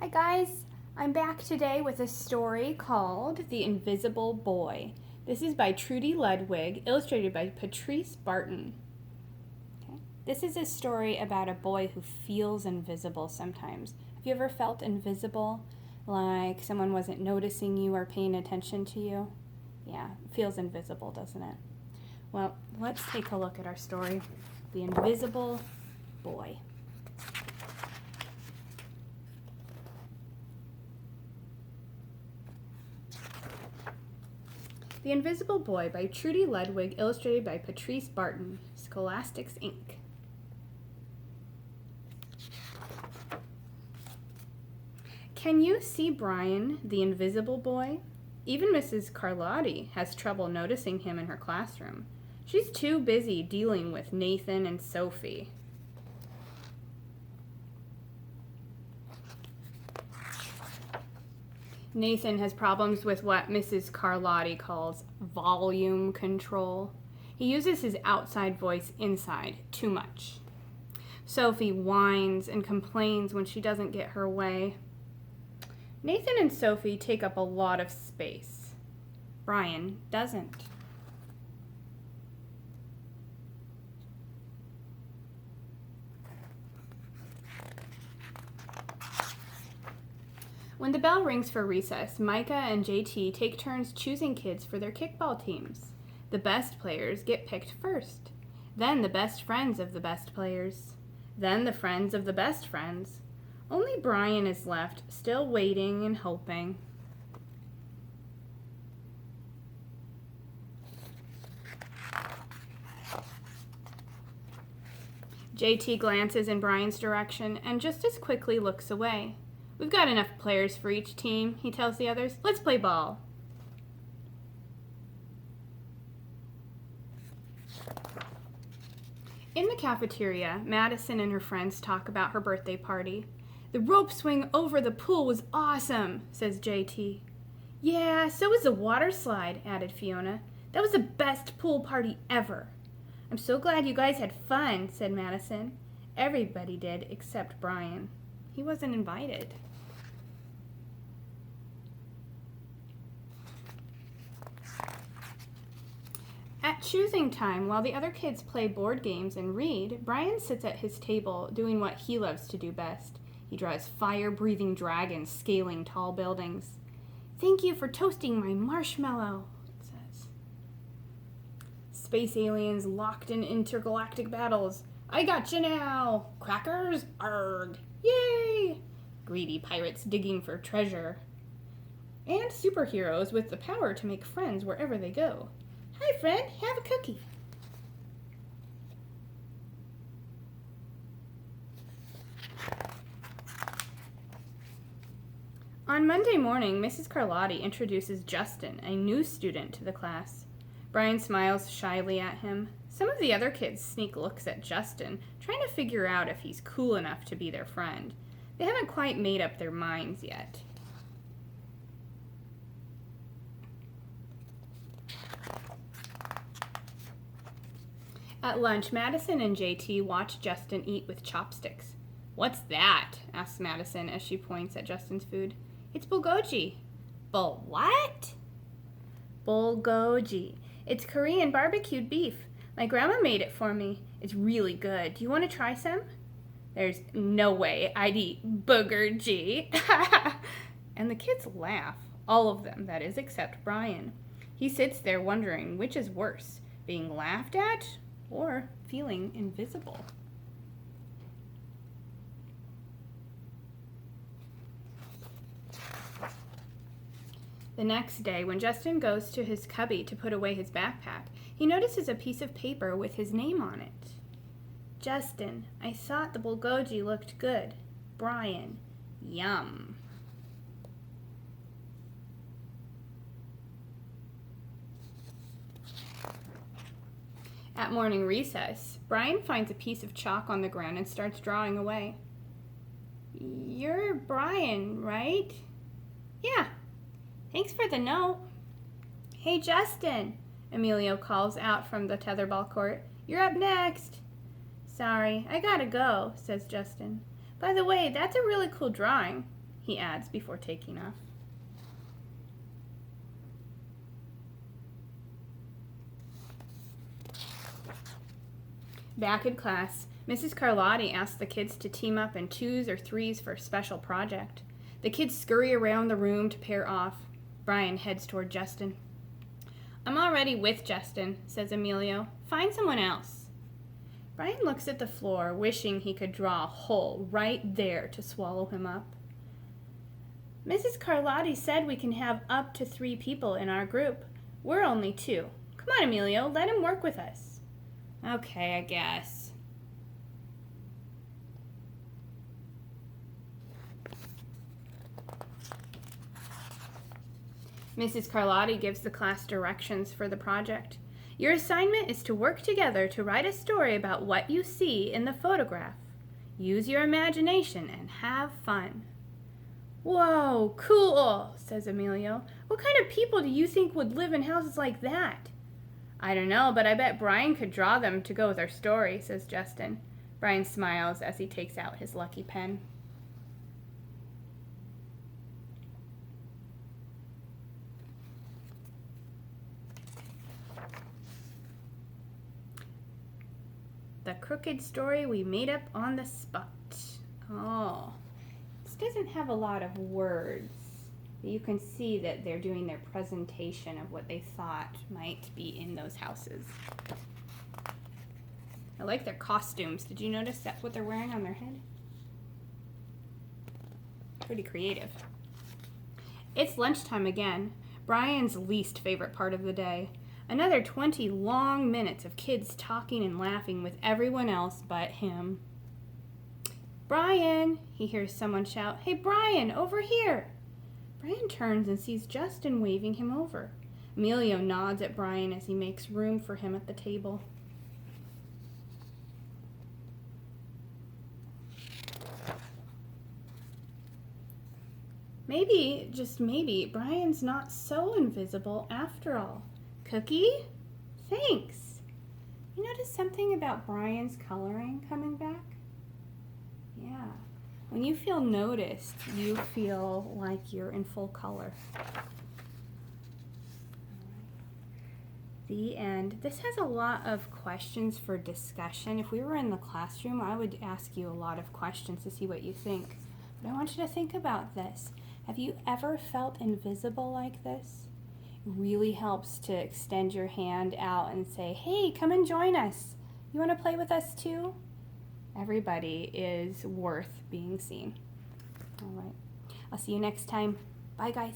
Hi guys, I'm back today with a story called The Invisible Boy. This is by Trudy Ludwig, illustrated by Patrice Barton. Okay. This is a story about a boy who feels invisible sometimes. Have you ever felt invisible? Like someone wasn't noticing you or paying attention to you? Yeah, it feels invisible, doesn't it? Well, let's take a look at our story. The Invisible Boy. The Invisible Boy by Trudy Ludwig, illustrated by Patrice Barton, Scholastics, Inc. Can you see Brian, the invisible boy? Even Mrs. Carlotti has trouble noticing him in her classroom. She's too busy dealing with Nathan and Sophie. Nathan has problems with what Mrs. Carlotti calls volume control. He uses his outside voice inside too much. Sophie whines and complains when she doesn't get her way. Nathan and Sophie take up a lot of space. Brian doesn't. When the bell rings for recess, Micah and JT take turns choosing kids for their kickball teams. The best players get picked first, then the best friends of the best players, then the friends of the best friends. Only Brian is left, still waiting and hoping. JT glances in Brian's direction and just as quickly looks away. We've got enough players for each team, he tells the others. Let's play ball. In the cafeteria, Madison and her friends talk about her birthday party. The rope swing over the pool was awesome, says JT. Yeah, so was the water slide, added Fiona. That was the best pool party ever. I'm so glad you guys had fun, said Madison. Everybody did except Brian. He wasn't invited. At choosing time, while the other kids play board games and read, Brian sits at his table doing what he loves to do best. He draws fire-breathing dragons scaling tall buildings. Thank you for toasting my marshmallow, it says. Space aliens locked in intergalactic battles. I gotcha now! Crackers? Arg! Yay! Greedy pirates digging for treasure. And superheroes with the power to make friends wherever they go. Hi, friend. Have a cookie. On Monday morning, Mrs. Carlotti introduces Justin, a new student, to the class. Brian smiles shyly at him. Some of the other kids sneak looks at Justin, trying to figure out if he's cool enough to be their friend. They haven't quite made up their minds yet. At lunch, Madison and JT watch Justin eat with chopsticks. What's that? asks Madison as she points at Justin's food. It's bulgogi. Bul what? Bulgogi. It's Korean barbecued beef. My grandma made it for me. It's really good. Do you want to try some? There's no way I'd eat boogerji. And the kids laugh. All of them, that is, except Brian. He sits there wondering which is worse, being laughed at or feeling invisible. The next day, when Justin goes to his cubby to put away his backpack, he notices a piece of paper with his name on it. Justin, I thought the bulgogi looked good. Brian, yum. At morning recess, Brian finds a piece of chalk on the ground and starts drawing away. You're Brian, right? Yeah. Thanks for the note. Hey, Justin, Emilio calls out from the tetherball court. You're up next. Sorry, I gotta go, says Justin. By the way, that's a really cool drawing. he adds before taking off. Back in class, Mrs. Carlotti asks the kids to team up in 2s or 3s for a special project. The kids scurry around the room to pair off. Brian heads toward Justin. I'm already with Justin, says Emilio. Find someone else. Brian looks at the floor, wishing he could draw a hole right there to swallow him up. Mrs. Carlotti said we can have up to 3 people in our group. We're only 2. Come on, Emilio, let him work with us. Okay, I guess. Mrs. Carlotti gives the class directions for the project. Your assignment is to work together to write a story about what you see in the photograph. Use your imagination and have fun. Whoa, cool, says Emilio. What kind of people do you think would live in houses like that? I don't know, but I bet Brian could draw them to go with our story, says Justin. Brian smiles as he takes out his lucky pen. The crooked story we made up on the spot. Oh, this doesn't have a lot of words. You can see that they're doing their presentation of what they thought might be in those houses. I like their costumes. Did you notice that's what they're wearing on their head? Pretty creative. It's lunchtime again. Brian's least favorite part of the day. Another 20 long minutes of kids talking and laughing with everyone else but him. Brian, he hears someone shout. Hey, Brian, over here. Brian turns and sees Justin waving him over. Emilio nods at Brian as he makes room for him at the table. Maybe, just maybe, Brian's not so invisible after all. Cookie? Thanks. You notice something about Brian's coloring coming back? Yeah. When you feel noticed, you feel like you're in full color. The end. This has a lot of questions for discussion. If we were in the classroom, I would ask you a lot of questions to see what you think. But I want you to think about this. Have you ever felt invisible like this? It really helps to extend your hand out and say, hey, come and join us. You want to play with us too? Everybody is worth being seen. All right. I'll see you next time. Bye, guys.